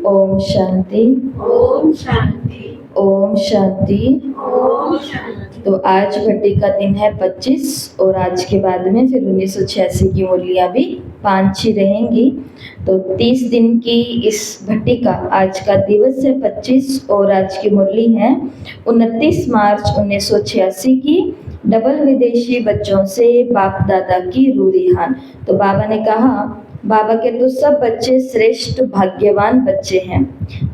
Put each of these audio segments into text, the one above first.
ओम शांति। ओम शांति। ओम शांति। ओम शांति। तो आज भट्टी का दिन है 25 और आज के बाद में फिर 1986 की मुरलियाँ भी 5 ही रहेंगी। तो 30 दिन की इस भट्टी का आज का दिवस है 25 और आज की मुरली है 29 मार्च 1986 की। डबल विदेशी बच्चों से बाप दादा की रूरिहान। तो बाबा ने कहा, बाबा के तो सब बच्चे श्रेष्ठ भाग्यवान बच्चे हैं,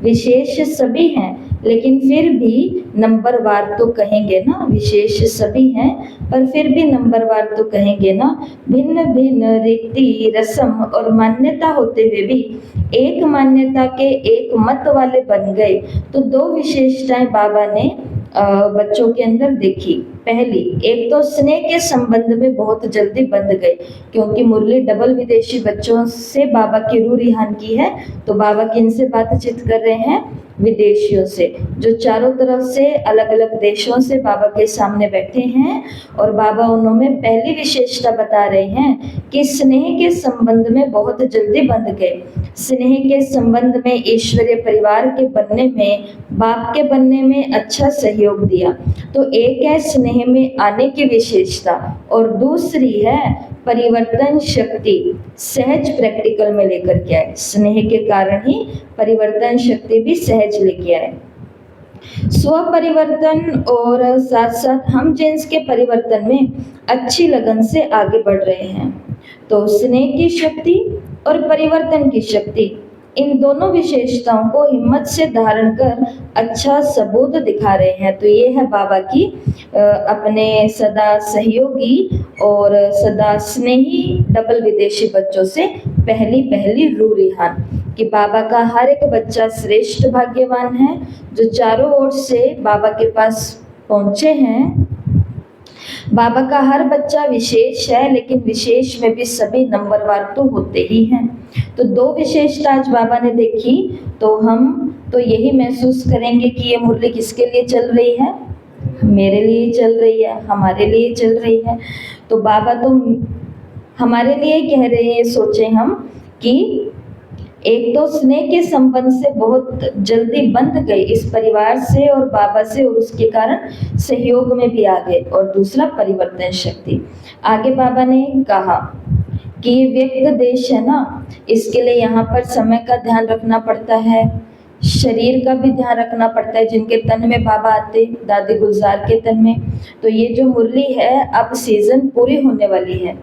विशेष सभी हैं, लेकिन फिर भी नंबरवार तो कहेंगे ना, विशेष सभी हैं पर फिर भी नंबरवार तो कहेंगे ना। भिन्न भिन्न रीति रस्म और मान्यता होते हुए भी एक मान्यता के एक मत वाले बन गए। तो 2 विशेषताएं बाबा ने बच्चों के अंदर देखी। पहली, एक तो स्नेह के संबंध में बहुत जल्दी बंध गए, क्योंकि मुरली डबल विदेशी बच्चों से बाबा की रूरिहान की है। तो बाबा किनसे बातचीत कर रहे हैं? विदेशियों से, जो चारों तरफ से अलग अलग देशों से बाबा के सामने बैठे हैं। और बाबा उन्होंने पहली विशेषता बता रहे हैं कि स्नेह के संबंध में बहुत जल्दी बंध गए। स्नेह के संबंध में ईश्वरीय परिवार के बनने में, बाप के बनने में अच्छा सहयोग दिया। तो एक है स्नेह में आने की विशेषता और दूसरी है परिवर्तन शक्ति, सहज प्रैक्टिकल में लेकर के आए। स्नेह के कारण ही परिवर्तन शक्ति भी सहज लेके आए। स्व परिवर्तन और साथ साथ हम जिन्स के परिवर्तन में अच्छी लगन से आगे बढ़ रहे हैं। तो स्नेह की शक्ति और परिवर्तन की शक्ति, इन दोनों विशेषताओं को हिम्मत से धारण कर अच्छा सबूत दिखा रहे हैं। तो ये है बाबा की अपने सदा सहयोगी और सदा स्नेही डबल विदेशी बच्चों से पहली रूरिहान कि बाबा का हर एक बच्चा श्रेष्ठ भाग्यवान है, जो चारों ओर से बाबा के पास पहुंचे हैं। बाबा का हर बच्चा विशेष है, लेकिन विशेष में भी सभी नंबरवार तो होते ही हैं। तो 2 विशेषता आज बाबा ने देखी। तो हम तो यही महसूस करेंगे कि ये मुरली किसके लिए चल रही है? मेरे लिए चल रही है, हमारे लिए चल रही है। तो बाबा तो हमारे लिए कह रहे हैं। सोचें हम कि एक तो स्नेह के संबंध से बहुत जल्दी बंध गए इस परिवार से और बाबा से, और उसके कारण सहयोग में भी आ गए। और दूसरा परिवर्तन शक्ति। आगे बाबा ने कहा कि ये व्यक्त देश है ना, इसके लिए यहाँ पर समय का ध्यान रखना पड़ता है, शरीर का भी ध्यान रखना पड़ता है। जिनके तन में बाबा आते, दादी गुलजार के तन में। तो ये जो मुरली है अब सीजन पूरी होने वाली है।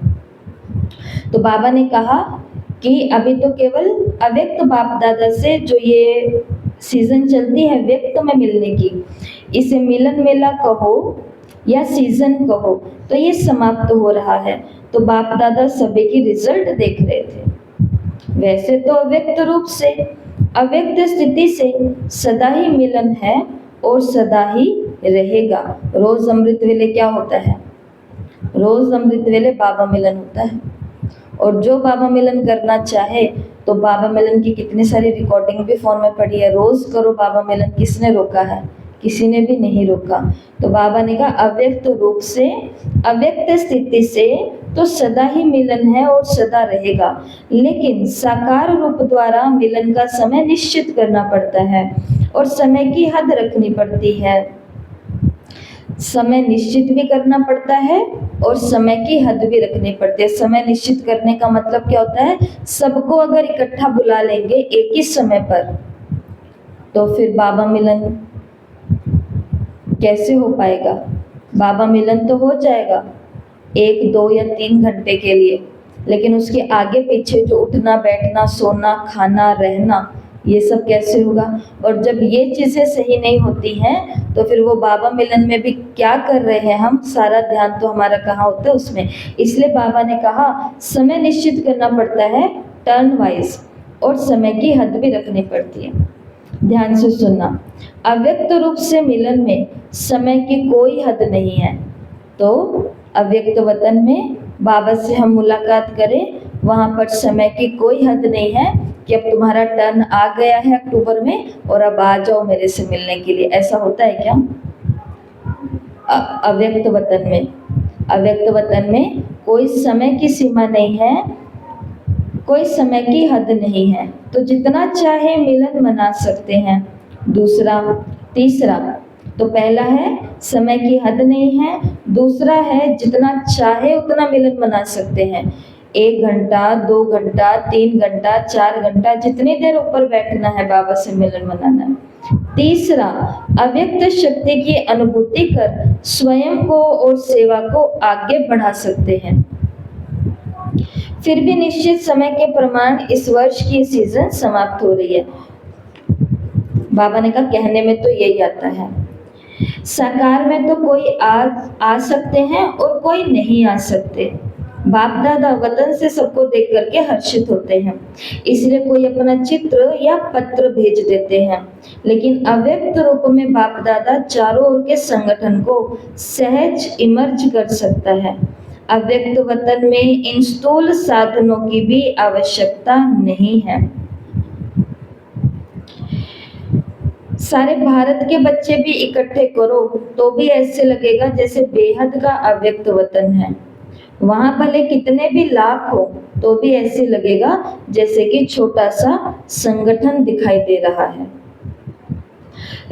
तो बाबा ने कहा कि अभी तो केवल अव्यक्त बाप दादा से जो ये सीजन चलती है व्यक्त में मिलने की, इसे मिलन मेला कहो या सीजन कहो, तो ये समाप्त हो रहा है। तो बाप दादा सभी की रिजल्ट देख रहे थे। वैसे तो अव्यक्त रूप से, अव्यक्त स्थिति से सदा ही मिलन है और सदा ही रहेगा। रोज अमृत वेले क्या होता है? रोज अमृत वेले बाबा मिलन होता है। और जो बाबा मिलन करना चाहे तो बाबा मिलन की कितनी सारी रिकॉर्डिंग भी फोन में पड़ी है। रोज करो बाबा मिलन, किसने रोका है? किसी ने भी नहीं रोका। तो बाबा ने कहा अव्यक्त रूप से, अव्यक्त स्थिति से तो सदा ही मिलन है और सदा रहेगा, लेकिन साकार रूप द्वारा मिलन का समय निश्चित करना पड़ता है और समय की हद रखनी पड़ती है। समय निश्चित भी करना पड़ता है और समय की हद भी रखनी पड़ती है। समय निश्चित करने का मतलब क्या होता है? सबको अगर इकट्ठा बुला लेंगे एक ही समय पर, तो फिर बाबा मिलन कैसे हो पाएगा? बाबा मिलन तो हो जाएगा 1, 2 या 3 घंटे के लिए, लेकिन उसके आगे पीछे जो उठना बैठना, सोना, खाना, रहना, ये सब कैसे होगा? और जब ये चीज़ें सही नहीं होती हैं तो फिर वो बाबा मिलन में भी क्या कर रहे हैं हम? सारा ध्यान तो हमारा कहाँ होता है? उसमें। इसलिए बाबा ने कहा समय निश्चित करना पड़ता है टर्न वाइज, और समय की हद भी रखनी पड़ती है। ध्यान से सुनना। अव्यक्त रूप से मिलन में समय की कोई हद नहीं है। तो अव्यक्त वतन में बाबा से हम मुलाकात करें, वहाँ पर समय की कोई हद नहीं है कि अब तुम्हारा टर्न आ गया है अक्टूबर में और अब आ जाओ मेरे से मिलने के लिए। ऐसा होता है क्या? अव्यक्त वतन में, अव्यक्त वतन में कोई समय की सीमा नहीं है, कोई समय की हद नहीं है। तो जितना चाहे मिलन मना सकते हैं। तीसरा तो पहला है समय की हद नहीं है, दूसरा है जितना चाहे उतना मिलन मना सकते हैं। 1 घंटा, 2 घंटा, 3 घंटा, 4 घंटा, जितनी देर ऊपर बैठना है बाबा से मिलन मनाना है। तीसरा, अव्यक्त शक्ति की अनुभूति कर स्वयं को और सेवा को आगे बढ़ा सकते हैं। फिर भी निश्चित समय के प्रमाण इस वर्ष की सीजन समाप्त हो रही है। बाबा ने कहा कहने में तो यही आता है, साकार में तो कोई आ सकते हैं और कोई नहीं आ सकते। बाप दादा वतन से सबको देख करके हर्षित होते हैं, इसलिए कोई अपना चित्र या पत्र भेज देते हैं, लेकिन अव्यक्त रूप में बाप दादा चारों ओर के संगठन को सहज इमर्ज कर सकता है। अव्यक्त वतन में इन स्थूल साधनों की भी आवश्यकता नहीं है। सारे भारत के बच्चे भी इकट्ठे करो तो भी ऐसे लगेगा जैसे बेहद का अव्यक्त वतन है। वहां भले कितने भी लाख हो तो भी ऐसे लगेगा जैसे कि छोटा सा संगठन दिखाई दे रहा है।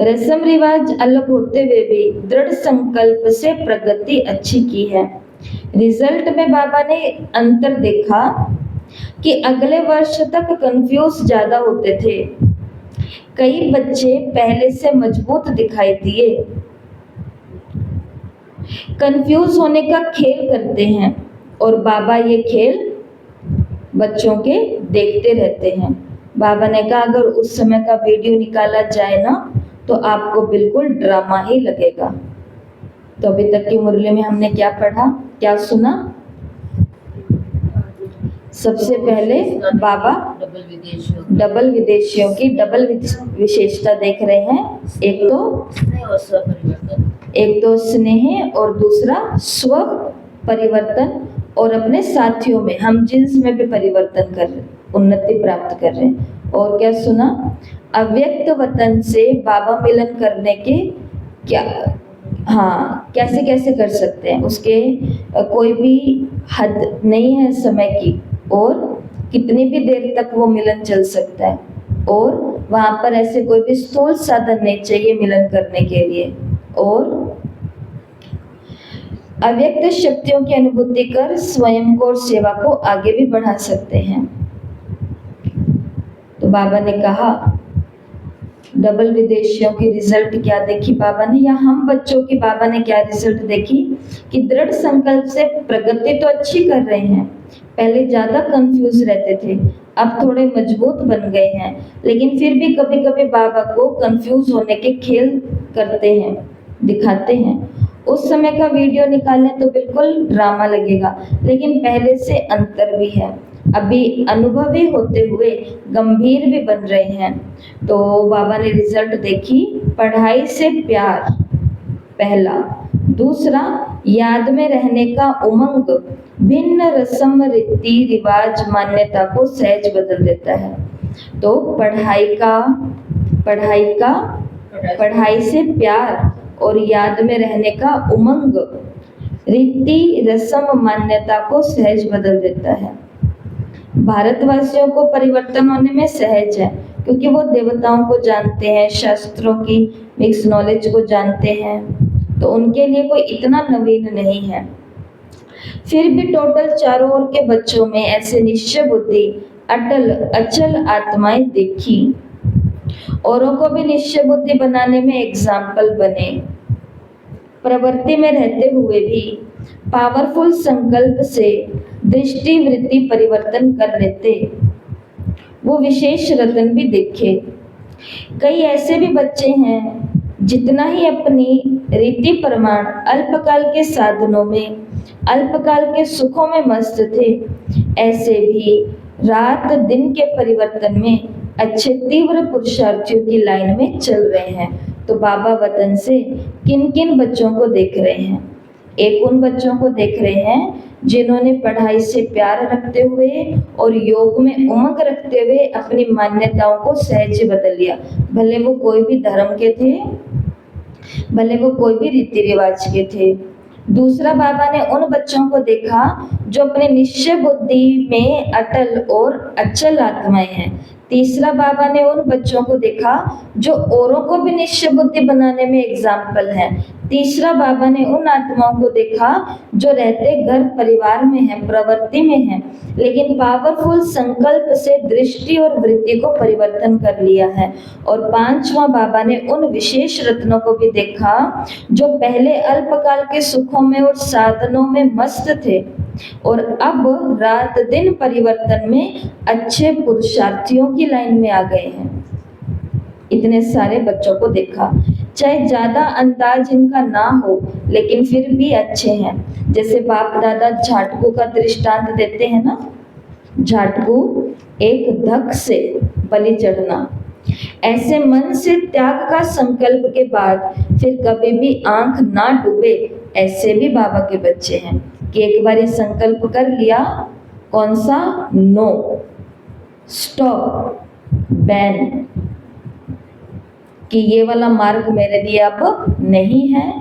रस्म रिवाज अलग होते हुए भी दृढ़ संकल्प से प्रगति अच्छी की है। रिजल्ट में बाबा ने अंतर देखा कि अगले वर्ष तक कंफ्यूज ज्यादा होते थे। कई बच्चे पहले से मजबूत दिखाई दिए। कंफ्यूज होने का खेल करते हैं और बाबा ये खेल बच्चों के देखते रहते हैं। बाबा ने कहा अगर उस समय का वीडियो निकाला जाए ना तो आपको बिल्कुल ड्रामा ही लगेगा। तो अभी तक की मुरली में हमने क्या पढ़ा, क्या सुना? सबसे पहले बाबा डबल विदेशियों की डबल विशेषता देख रहे हैं। एक तो स्नेह और दूसरा स्व परिवर्तन, और अपने साथियों में हम जिन्स में भी परिवर्तन कर रहे, उन्नति प्राप्त कर रहे हैं। और क्या सुना? अव्यक्त वतन से बाबा मिलन करने के क्या, हाँ, कैसे कैसे कर सकते हैं, उसके कोई भी हद नहीं है समय की, और कितनी भी देर तक वो मिलन चल सकता है, और वहां पर ऐसे कोई भी स्थूल साधन नहीं चाहिए मिलन करने के लिए। और अव्यक्त शक्तियों की अनुभूति कर स्वयं को और सेवा को आगे भी बढ़ा सकते हैं। तो बाबा ने कहा डबल विदेशियों की रिजल्ट क्या देखी बाबा ने, या हम बच्चों की बाबा ने क्या रिजल्ट देखी कि दृढ़ संकल्प से प्रगति तो अच्छी कर रहे हैं। पहले ज्यादा कंफ्यूज रहते थे, अब थोड़े मजबूत बन गए हैं, लेकिन फिर भी कभी कभी बाबा को कंफ्यूज होने के खेल करते हैं, दिखाते हैं। उस समय का वीडियो निकालने तो बिल्कुल ड्रामा लगेगा, लेकिन पहले से अंतर भी है। अभी अनुभवी होते हुए गंभीर भी बन रहे हैं। तो बाबा ने रिजल्ट देखी, पढ़ाई से प्यार पहला, दूसरा याद में रहने का उमंग भिन्न रस्म रीति रिवाज मान्यता को सहज बदल देता है। तो पढ़ाई से प्यार और याद में रहने का उमंग रीति रस्म मान्यता को सहज बदल देता है। भारतवासियों को परिवर्तन होने में सहज है, क्योंकि वो देवताओं को जानते हैं, शास्त्रों की मिक्स नॉलेज को जानते हैं, तो उनके लिए कोई इतना नवीन नहीं है। फिर भी टोटल चारों ओर के बच्चों में ऐसे निश्चय बुद्धि अटल अचल आत्माएं देखी, औरों को भी निश्चय बुद्धि बनाने में एग्जाम्पल बने। प्रवृत्ति में रहते हुए भी पावरफुल संकल्प से दृष्टि वृत्ति परिवर्तन कर लेते, वो विशेष रत्न भी देखे। कई ऐसे भी बच्चे हैं जितना ही अपनी रीति प्रमाण अल्पकाल के साधनों में, अल्पकाल के सुखों में मस्त थे, ऐसे भी रात दिन के परिवर्तन में अच्छे तीव्र पुरुषार्थियों की लाइन में चल रहे हैं। तो बाबा वतन से किन किन बच्चों को देख रहे हैं? एक उन बच्चों को देख रहे हैं जिन्होंने पढ़ाई से प्यार रखते हुए और योग में उमंग रखते हुए अपनी मान्यताओं को सहज बदल लिया। भले वो कोई भी धर्म के थे, भले वो कोई भी रीति रिवाज के थे। दूसरा बाबा ने उन बच्चों को देखा जो अपने निश्चय बुद्धि में अटल और अचल आत्माएं हैं। तीसरा बाबा ने उन बच्चों को देखा जो औरों को भी निश्चय बुद्धि बनाने में एग्जाम्पल है। तीसरा बाबा ने उन आत्माओं को देखा जो रहते घर परिवार में है, प्रवृत्ति में है, लेकिन पावरफुल संकल्प से दृष्टि और वृत्ति को परिवर्तन कर लिया है। और पांचवा बाबा ने उन विशेष रत्नों को भी देखा जो पहले अल्पकाल के सुखों में और साधनों में मस्त थे और अब रात दिन परिवर्तन में अच्छे पुरुषार्थियों की लाइन में आ गए हैं। इतने सारे बच्चों को देखा, चाहे ज्यादा अंदाज इनका ना हो लेकिन फिर भी अच्छे हैं। जैसे बाप दादा झाटकू का दृष्टांत देते हैं ना, झाटकू एक धक से बलि चढ़ना। ऐसे मन से त्याग का संकल्प के बाद फिर कभी भी आंख ना डूबे, ऐसे भी बाबा के बच्चे हैं कि एक बार ये संकल्प कर लिया, कौन सा? नो, स्टॉप, बैन, कि ये वाला मार्ग मेरे लिए अब नहीं है,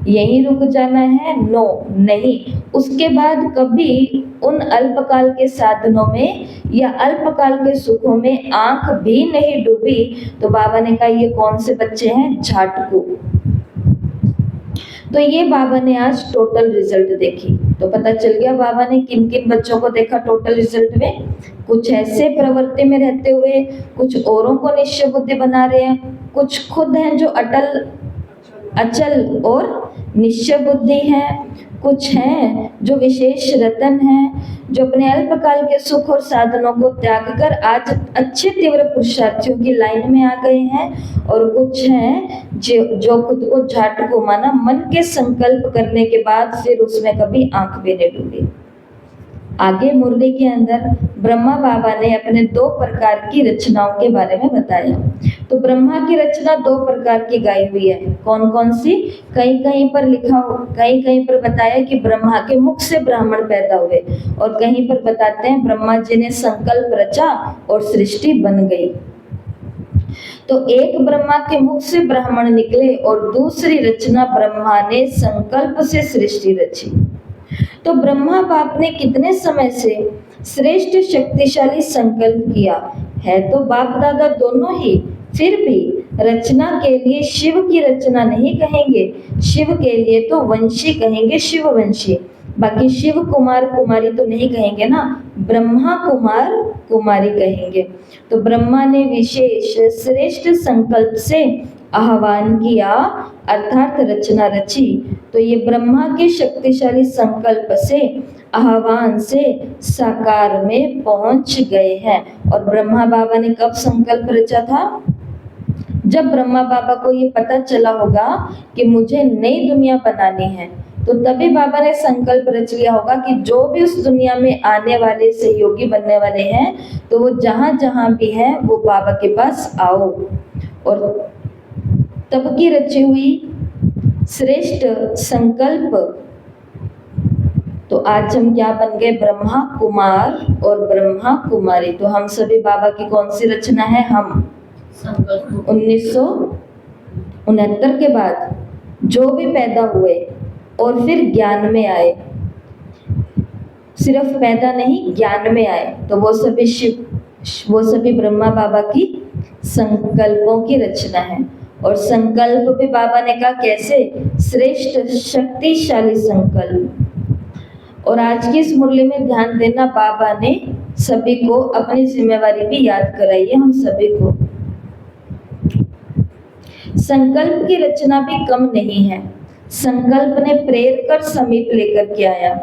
यहीं रुक जाना है, नो नहीं। उसके बाद कभी उन अल्पकाल के साधनों में या अल्पकाल के सुखों में आंख भी नहीं डूबी। तो बाबा ने कहा ये कौन से बच्चे हैं? झाटकू। तो ये बाबा ने आज टोटल रिजल्ट देखी, तो पता चल गया बाबा ने किन किन बच्चों को देखा टोटल रिजल्ट में। कुछ ऐसे प्रवृत्ति में रहते हुए कुछ औरों को निश्चय बुद्धि बना रहे हैं, कुछ खुद हैं जो अचल और निश्चय बुद्धि हैं, कुछ हैं जो विशेष रतन हैं, जो अपने अल्पकाल के सुख और साधनों को त्याग कर आज अच्छे तीव्र पुरुषार्थियों की लाइन में आ गए हैं, और कुछ हैं जो खुद को झाटकू माना, मन के संकल्प करने के बाद फिर उसमें कभी आंख भी नहीं डूबी। आगे मुरली के अंदर ब्रह्मा बाबा ने अपने 2 प्रकार की रचनाओं के बारे में बताया। तो ब्रह्मा की रचना 2 प्रकार की गाई हुई है। कौन कौन सी? कहीं कहीं पर लिखा हो, कहीं कहीं पर बताया कि ब्रह्मा के मुख से ब्राह्मण पैदा हुए, और कहीं पर बताते हैं ब्रह्मा जी ने संकल्प रचा और सृष्टि बन गई। तो एक ब्रह्मा के मुख से ब्राह्मण निकले और दूसरी रचना ब्रह्मा ने संकल्प से सृष्टि रची। तो ब्रह्मा बाप ने कितने समय से श्रेष्ठ शक्तिशाली संकल्प किया है, तो बाप दादा दोनों ही, फिर भी रचना के लिए शिव की रचना नहीं कहेंगे, शिव के लिए तो वंशी कहेंगे, शिव वंशी। बाकी शिव कुमार कुमारी तो नहीं कहेंगे ना, ब्रह्मा कुमार कुमारी कहेंगे। तो ब्रह्मा ने विशेष श्रेष्ठ संकल्प से आह्वान किया अर्थात रचना रची। तो ये ब्रह्मा के शक्तिशाली संकल्प से आह्वान से साकार में पहुंच गए हैं। और ब्रह्मा बाबा ने कब संकल्प रचा था? जब ब्रह्मा बाबा को ये पता चला होगा कि मुझे नई दुनिया बनानी है, तो तभी बाबा ने संकल्प रच लिया होगा कि जो भी उस दुनिया में आने वाले सहयोगी बनने वाले हैं, तो वो जहां जहां भी हैं वो बाबा के पास आओ। और तब की रची हुई श्रेष्ठ संकल्प, तो आज हम क्या बन गए? ब्रह्मा कुमार और ब्रह्मा कुमारी। तो हम सभी बाबा की कौन सी रचना है? हम 1969 के बाद जो भी पैदा हुए और फिर ज्ञान में आए, सिर्फ पैदा नहीं ज्ञान में आए, तो वो सभी ब्रह्मा बाबा की संकल्पों की रचना है। और संकल्प भी बाबा ने कहा कैसे? श्रेष्ठ शक्तिशाली संकल्प। और आज की इस मुरली में ध्यान देना, बाबा ने सभी को अपनी जिम्मेवारी भी याद कराई है, हम सभी को। संकल्प की रचना भी कम नहीं है, संकल्प ने प्रेर कर समीप लेकर के आया।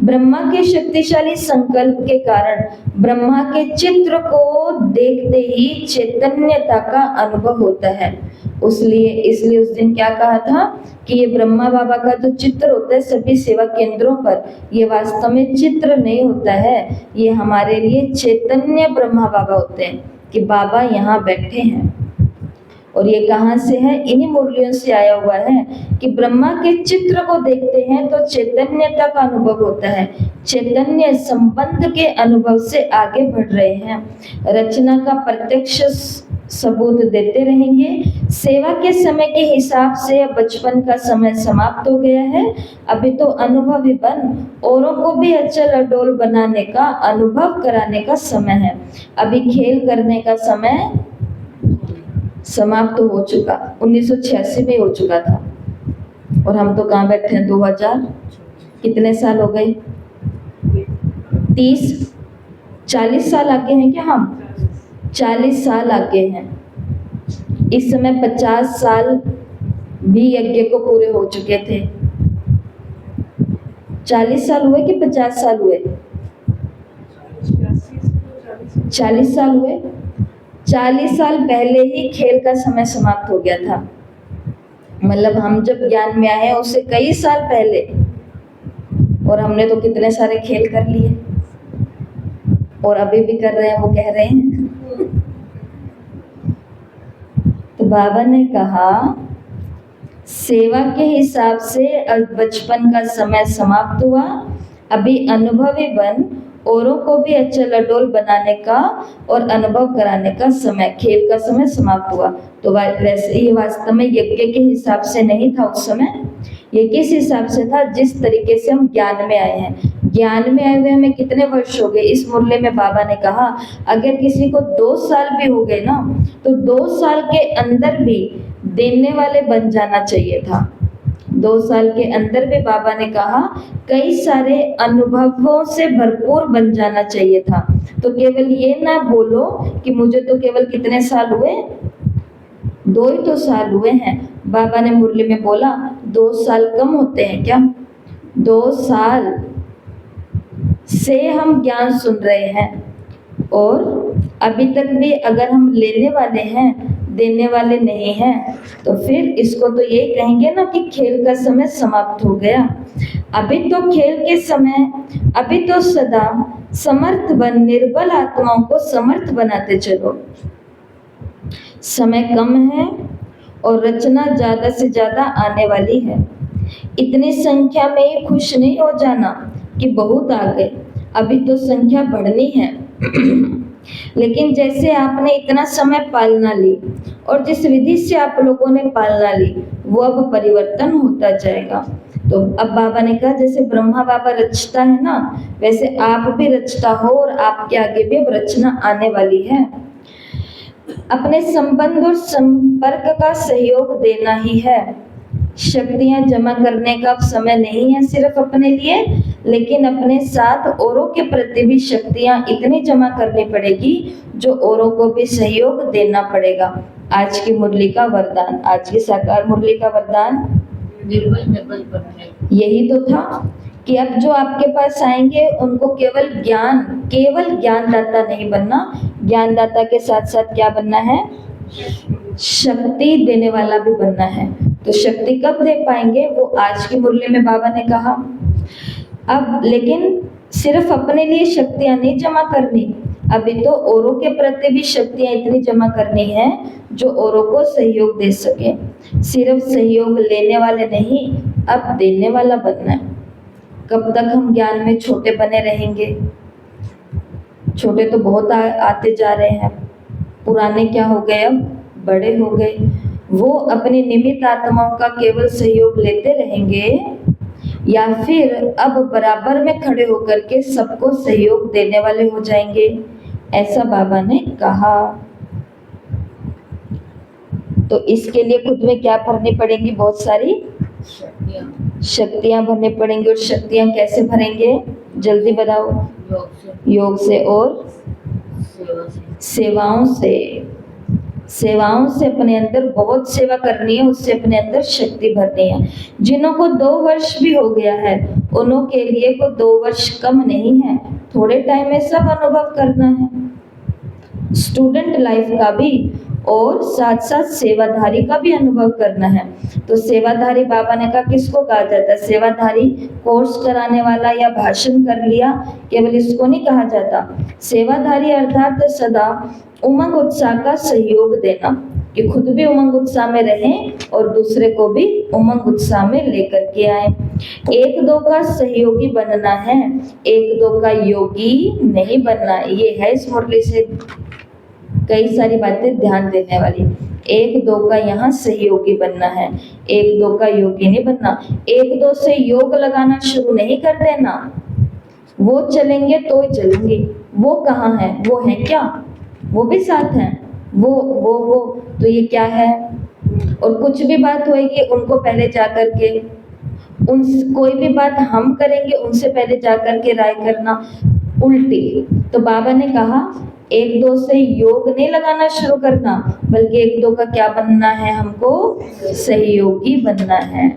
ब्रह्मा के शक्तिशाली संकल्प के कारण ब्रह्मा के चित्र को देखते ही चैतन्यता का अनुभव होता है। इसलिए उस दिन क्या कहा था कि ये ब्रह्मा बाबा का जो चित्र होता है सभी सेवा केंद्रों पर, ये वास्तव में चित्र नहीं होता है, ये हमारे लिए चैतन्य ब्रह्मा बाबा होते हैं कि बाबा यहाँ बैठे हैं। और ये कहाँ से है? इन्हीं मुरलियों से आया हुआ है कि ब्रह्मा के चित्र को देखते हैं तो चैतन्यता का अनुभव होता है, चैतन्य संबंध के अनुभव से आगे बढ़ रहे हैं। रचना का प्रत्यक्ष सबूत देते रहेंगे। सेवा के समय के हिसाब से अब बचपन का समय समाप्त हो गया है। अभी तो अनुभवी बन औरों को भी अचल अडोल बनाने का, अनुभव कराने का समय है। अभी खेल करने का समय समाप्त हो चुका, 1986 में हो चुका था और हम तो कहाँ बैठे हैं 2000, कितने साल हो गए? 30-40 साल आगे हैं क्या हम? 40 साल आगे हैं। इस समय 50 साल भी यज्ञ को पूरे हो चुके थे। 40 साल हुए कि 50 साल हुए? 40 साल हुए। 40 साल पहले ही खेल का समय समाप्त हो गया था। मतलब हम जब ज्ञान में आए उससे कई साल पहले, और हमने तो कितने सारे खेल कर लिए और अभी भी कर रहे हैं, वो कह रहे हैं। तो बाबा ने कहा सेवा के हिसाब से बचपन का समय समाप्त हुआ, अभी अनुभवी बन औरों को भी अचल अडोल बनाने का और अनुभव कराने का समय, खेल का समय समाप्त हुआ। तो वैसे ये वास्तव में यज्ञ के हिसाब से नहीं था उस समय, ये किस हिसाब से था? जिस तरीके से हम ज्ञान में आए हैं। ज्ञान में आए हुए हमें कितने वर्ष हो गए? इस मुरली में बाबा ने कहा अगर किसी को 2 साल भी हो गए ना, तो 2 साल के अंदर भी देने वाले बन जाना चाहिए था। 2 साल के अंदर भी बाबा ने कहा कई सारे अनुभवों से भरपूर बन जाना चाहिए था। तो केवल ये ना बोलो कि मुझे तो केवल कितने साल हुए, 2 ही तो साल हुए हैं। बाबा ने मुरली में बोला 2 साल कम होते हैं क्या? 2 साल से हम ज्ञान सुन रहे हैं और अभी तक भी अगर हम लेने वाले हैं, देने वाले नहीं हैं, तो फिर इसको तो यही कहेंगे ना कि खेल का समय समाप्त हो गया। अभी तो खेल के समय, अभी तो सदा समर्थ बन निर्बल आत्माओं को समर्थ बनाते चलो। समय कम है और रचना ज्यादा से ज्यादा आने वाली है। इतनी संख्या में ही खुश नहीं हो जाना कि बहुत आ गए, अभी तो संख्या बढ़नी है। लेकिन जैसे आपने इतना समय पालना ली और जिस विधि से आप लोगों ने पालना ली, वो अब परिवर्तन होता जाएगा। तो अब बाबा ने कहा जैसे ब्रह्मा बाबा रचता है ना, वैसे आप भी रचता हो और आपके आगे भी अब रचना आने वाली है। अपने संबंध और संपर्क का सहयोग देना ही है। शक्तियां जमा करने का अब समय नहीं है सिर्फ अपने लिए, लेकिन अपने साथ औरों के प्रति भी शक्तियां इतनी जमा करनी पड़ेगी जो औरों को भी सहयोग देना पड़ेगा। आज की मुरली का वरदान, आज की साकार मुरली का वरदान यही तो था कि अब जो आपके पास आएंगे उनको केवल ज्ञानदाता नहीं बनना, ज्ञानदाता के साथ साथ क्या बनना है? शक्ति देने वाला भी बनना है। तो शक्ति कब दे पाएंगे? वो आज की मुरली में बाबा ने कहा। अब लेकिन सिर्फ अपने लिए शक्तियां नहीं जमा करनी, अभी तो औरों के प्रति भी शक्तियां इतनी जमा करनी है जो औरों को सहयोग दे सके। सिर्फ सहयोग लेने वाले नहीं, अब देने वाला बनना है। कब तक हम ज्ञान में छोटे बने रहेंगे? छोटे तो बहुत आते जा रहे हैं, पुराने क्या हो गए, अब बड़े हो गए। वो अपनी निमित्त आत्माओं का केवल सहयोग लेते रहेंगे या फिर अब बराबर में खड़े होकर के सबको सहयोग देने वाले हो जाएंगे, ऐसा बाबा ने कहा। तो इसके लिए खुद में क्या भरनी पड़ेंगी? बहुत सारी शक्तियां भरनी पड़ेंगी। और शक्तियां कैसे भरेंगे? जल्दी बताओ। योग से और सेवाओं से। सेवाओं से अपने अंदर बहुत सेवा करनी है, उससे अपने अंदर शक्ति भरनी है। जिन्हों को 2 वर्ष भी हो गया है उन्हों के लिए को 2 वर्ष कम नहीं है, थोड़े टाइम में सब अनुभव करना है। स्टूडेंट लाइफ का भी और साथ साथ सेवाधारी का भी अनुभव करना है। तो सेवाधारी बाबा ने कहा किसको कहा जाता है? सेवाधारी कोर्स कराने वाला या भाषण कर लिया, केवल इसको नहीं कहा जाता। सेवाधारी अर्थात सदा उमंग उत्साह का सहयोग देना, कि खुद भी उमंग उत्साह में रहें और दूसरे को भी उमंग उत्साह में लेकर के आए। 1-2 का सहयोगी बनना है, 1-2 का योगी नहीं बनना। ये है इस मुरली से कई सारी बातें ध्यान देने वाली। 1-2 का यहाँ सहयोगी बनना है, 1-2 का योगी नहीं बनना। 1-2 से योग लगाना शुरू नहीं कर देना, वो चलेंगे तो ही चलेंगे। वो कहाँ है? वो है क्या? वो भी साथ हैं। वो तो ये क्या है? और कुछ भी बात होएगी उनको पहले जा कर के कोई भी बात हम करेंगे उनसे पहले जा कर के राय करना, उल्टी। तो बाबा ने कहा 1-2 से योग नहीं लगाना शुरू करना, बल्कि 1-2 का क्या बनना है? हमको सहयोगी बनना है।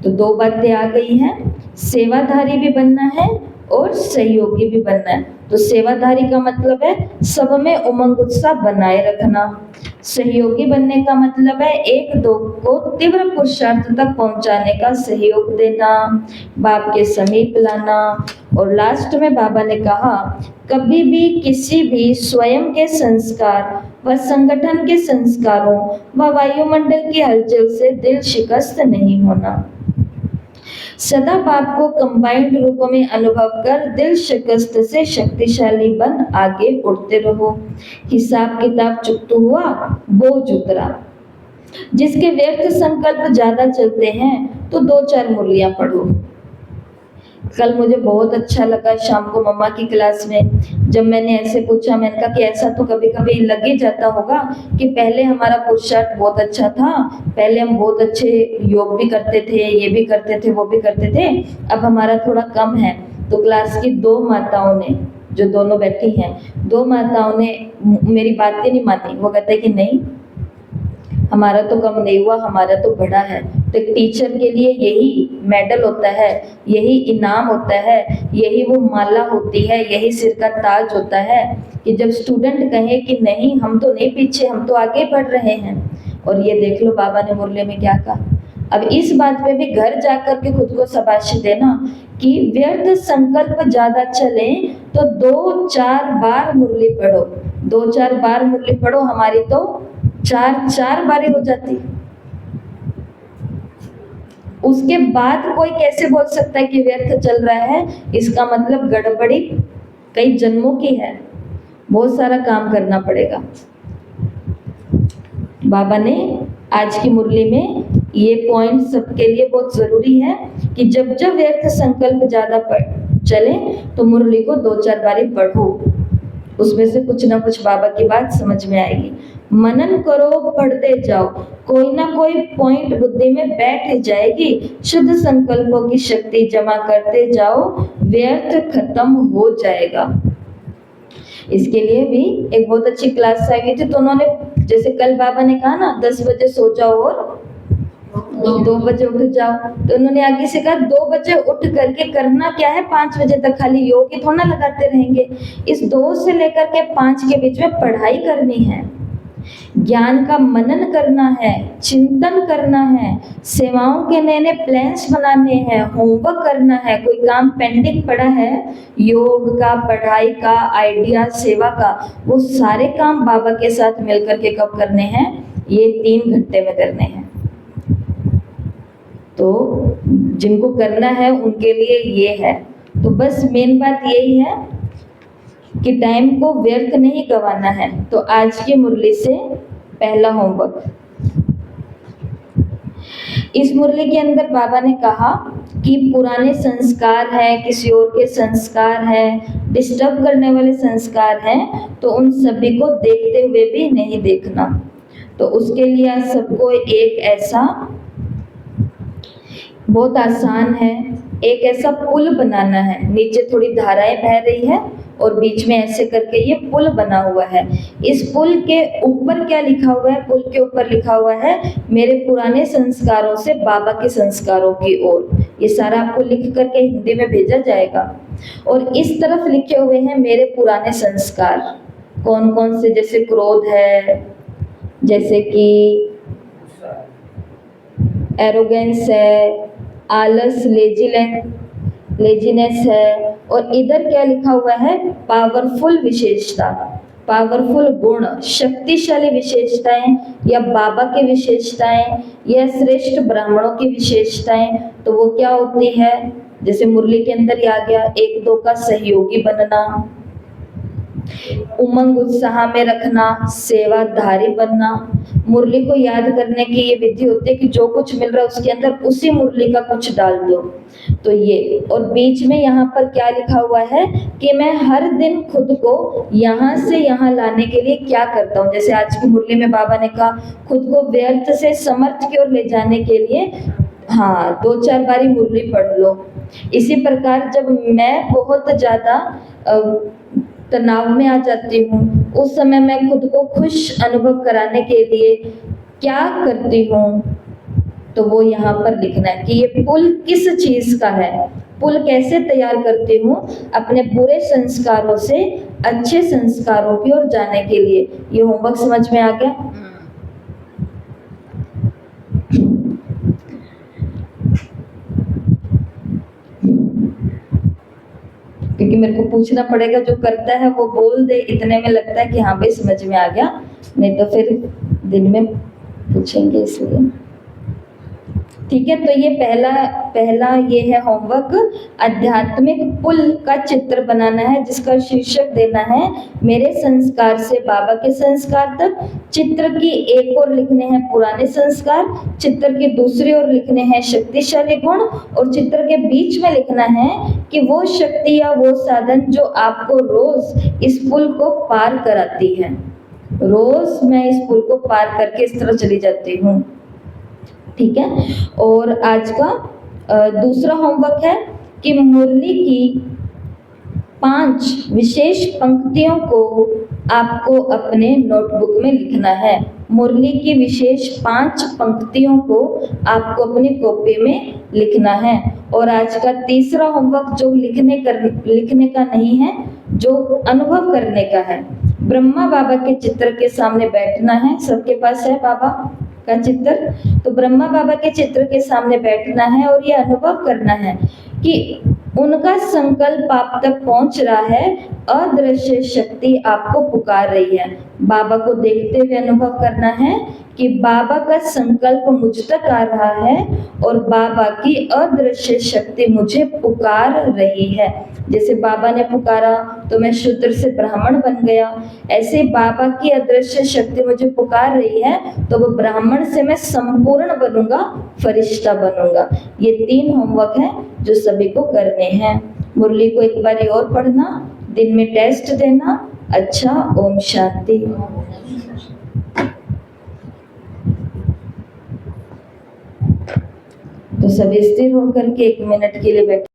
तो 2 बातें आ गई हैं, सेवाधारी भी बनना है और सहयोगी भी बनना है। तो सेवाधारी का मतलब है सब में उमंग उत्साह बनाए रखना। सहयोगी बनने का मतलब है 1-2 को तीव्र पुरुषार्थ तक पहुंचाने का सहयोग देना, बाप के समीप लाना। और लास्ट में बाबा ने कहा कभी भी किसी भी स्वयं के संस्कार व संगठन के संस्कारों व वायुमंडल की हलचल से दिल शिकस्त नहीं होना। सदा बाप को कंबाइंड रूप में अनुभव कर दिल शिकस्त से शक्तिशाली बन आगे उड़ते रहो। हिसाब किताब चुकता हुआ बोझ उतरा। जिसके व्यर्थ संकल्प ज्यादा चलते हैं तो 2-4 मुरलियां पढ़ो। कल मुझे बहुत अच्छा लगा शाम को मम्मा की क्लास में जब मैंने ऐसे पूछा, मैंने कहा कि ऐसा तो कभी कभी लग ही जाता होगा कि पहले हमारा पुरुषार्थ बहुत अच्छा था, पहले हम बहुत अच्छे योग भी करते थे, ये भी करते थे, वो भी करते थे, अब हमारा थोड़ा कम है। तो क्लास की 2 माताओं ने, जो दोनों बैठी हैं, 2 माताओं ने मेरी बातें नहीं मानी। वो कहते कि नहीं, हमारा तो कम नहीं हुआ, हमारा तो बढ़ा है। तो एक टीचर के लिए यही मेडल होता है, यही इनाम होता है, यही वो माला होती है, यही सिर का ताज होता है कि जब स्टूडेंट कहे कि नहीं हम तो नहीं पीछे, हम तो आगे बढ़ रहे हैं। और ये देख लो बाबा ने मुरली में क्या कहा। अब इस बात पे भी घर जाकर के खुद को शाबाशी देना कि व्यर्थ संकल्प ज्यादा चले तो 2-4 बार मुरली पढ़ो, 2-4 बार मुरली पढ़ो। हमारी तो 4 बारी हो जाती। उसके बाद कोई कैसे बोल सकता है कि व्यर्थ चल रहा है? इसका मतलब गड़बड़ी कई जन्मों की है, बहुत सारा काम करना पड़ेगा। बाबा ने आज की मुरली में ये पॉइंट सबके लिए बहुत जरूरी है कि जब जब व्यर्थ संकल्प ज्यादा चले तो मुरली को 2-4 बारी पढ़ो, उसमें से कुछ ना कुछ बाबा की बात समझ में आएगी। मनन करो, पढ़ते जाओ, कोई ना कोई पॉइंट बुद्धि में बैठ जाएगी। शुद्ध संकल्पों की शक्ति जमा करते जाओ, व्यर्थ खत्म हो जाएगा। इसके लिए भी एक बहुत अच्छी क्लास आई हुई थी, तो उन्होंने जैसे कल बाबा ने कहा ना 10 बजे सो जाओ और 2 बजे उठ जाओ, तो उन्होंने आगे से कहा 2 बजे उठ करके करना क्या है, 5 बजे तक खाली योग ही थोड़ा लगाते रहेंगे। इस 2 से लेकर के 5 के बीच में पढ़ाई करनी है, ज्ञान का मनन करना है, चिंतन करना है, सेवाओं के नए नए प्लान्स बनाने हैं, होमवर्क करना है। कोई काम पेंडिंग पड़ा है योग का, पढ़ाई का, आइडिया, सेवा का, वो सारे काम बाबा के साथ मिलकर के कब करने हैं? ये 3 घंटे में करने हैं। तो जिनको करना है उनके लिए ये है। तो बस मेन बात यही है कि टाइम को व्यर्थ नहीं गंवाना है। तो आज की मुरली से पहला होमवर्क, इस मुरली के अंदर बाबा ने कहा कि पुराने संस्कार हैं, किसी और के संस्कार हैं, डिस्टर्ब करने वाले संस्कार हैं, तो उन सभी को देखते हुए भी नहीं देखना। तो उसके लिए सबको एक ऐसा बहुत आसान है, एक ऐसा पुल बनाना है। नीचे थोड़ी धाराएं बह रही है और बीच में ऐसे करके ये पुल बना हुआ है। इस पुल के ऊपर क्या लिखा हुआ है? पुल के ऊपर लिखा हुआ है मेरे पुराने संस्कारों से बाबा के संस्कारों की ओर। ये सारा आपको लिख करके हिंदी में भेजा जाएगा। और इस तरफ लिखे हुए हैं मेरे पुराने संस्कार, कौन कौन से? जैसे क्रोध है, जैसे कि एरोगेंस है, आलस, लेजीनेस है। और इधर क्या लिखा हुआ है? पावरफुल विशेषता, पावरफुल गुण, शक्तिशाली विशेषताएं, या बाबा की विशेषताएं, या श्रेष्ठ ब्राह्मणों की विशेषताएं। तो वो क्या होती है? जैसे मुरली के अंदर ही आ गया 1-2 का सहयोगी बनना, उमंग उत्साह में रखना, सेवाधारी बनना। मुरली को याद करने की ये विधि होती है कि जो कुछ मिल रहा है उसके अंदर उसी मुरली का कुछ डाल दो। तो ये, और बीच में यहाँ पर क्या लिखा हुआ है कि मैं हर दिन खुद को यहाँ से यहाँ लाने के लिए क्या करता हूँ। जैसे आज की मुरली में बाबा ने कहा खुद को व्यर्थ से समर्थ की ओर ले जाने के लिए हाँ 2-4 बारी मुरली पढ़ लो। इसी प्रकार जब मैं बहुत ज्यादा तनाव में आ जाती हूँ उस समय मैं खुद को खुश अनुभव कराने के लिए क्या करती हूँ, तो वो यहाँ पर लिखना है कि ये पुल किस चीज का है, पुल कैसे तैयार करती हूँ अपने बुरे संस्कारों से अच्छे संस्कारों की ओर जाने के लिए। ये होमवर्क समझ में आ गया? क्योंकि मेरे को पूछना पड़ेगा, जो करता है वो बोल दे, इतने में लगता है कि हाँ भाई समझ में आ गया, नहीं तो फिर दिन में पूछेंगे इसलिए। ठीक है, तो ये पहला ये है होमवर्क, आध्यात्मिक पुल का चित्र बनाना है जिसका शीर्षक देना है मेरे संस्कार से बाबा के संस्कार तक। चित्र की एक ओर लिखने हैं पुराने संस्कार, चित्र की दूसरी ओर लिखने हैं शक्तिशाली गुण, और चित्र के बीच में लिखना है कि वो शक्ति या वो साधन जो आपको रोज इस पुल को पार कराती है। रोज मैं इस पुल को पार करके इस तरह चली जाती हूँ। ठीक है, और आज का दूसरा होमवर्क है कि मुरली की 5 विशेष पंक्तियों को आपको अपने नोटबुक में लिखना है। मुरली की विशेष 5 पंक्तियों को आपको अपनी कॉपी में लिखना है। और आज का तीसरा होमवर्क जो लिखने का नहीं है, जो अनुभव करने का है। ब्रह्मा बाबा के चित्र के सामने बैठना है, सबके पास है बाबा का चित्र, तो ब्रह्मा बाबा के चित्र के सामने बैठना है और ये अनुभव करना है कि उनका संकल्प आप तक पहुंच रहा है, अदृश्य शक्ति आपको पुकार रही है। बाबा को देखते हुए अनुभव करना है कि बाबा का संकल्प मुझ तक आ रहा है और बाबा की अदृश्य शक्ति मुझे पुकार रही है। जैसे बाबा ने पुकारा तो मैं शूद्र से ब्राह्मण बन गया, ऐसे बाबा की अदृश्य शक्ति मुझे पुकार रही है तो वो ब्राह्मण से मैं संपूर्ण बनूंगा, फरिश्ता बनूंगा। ये 3 होमवर्क हैं जो सभी को करने हैं। मुरली को एक बार और पढ़ना, दिन में टेस्ट देना। अच्छा, ओम शांति। तो सभी स्थिर होकर के 1 मिनट के लिए बैठ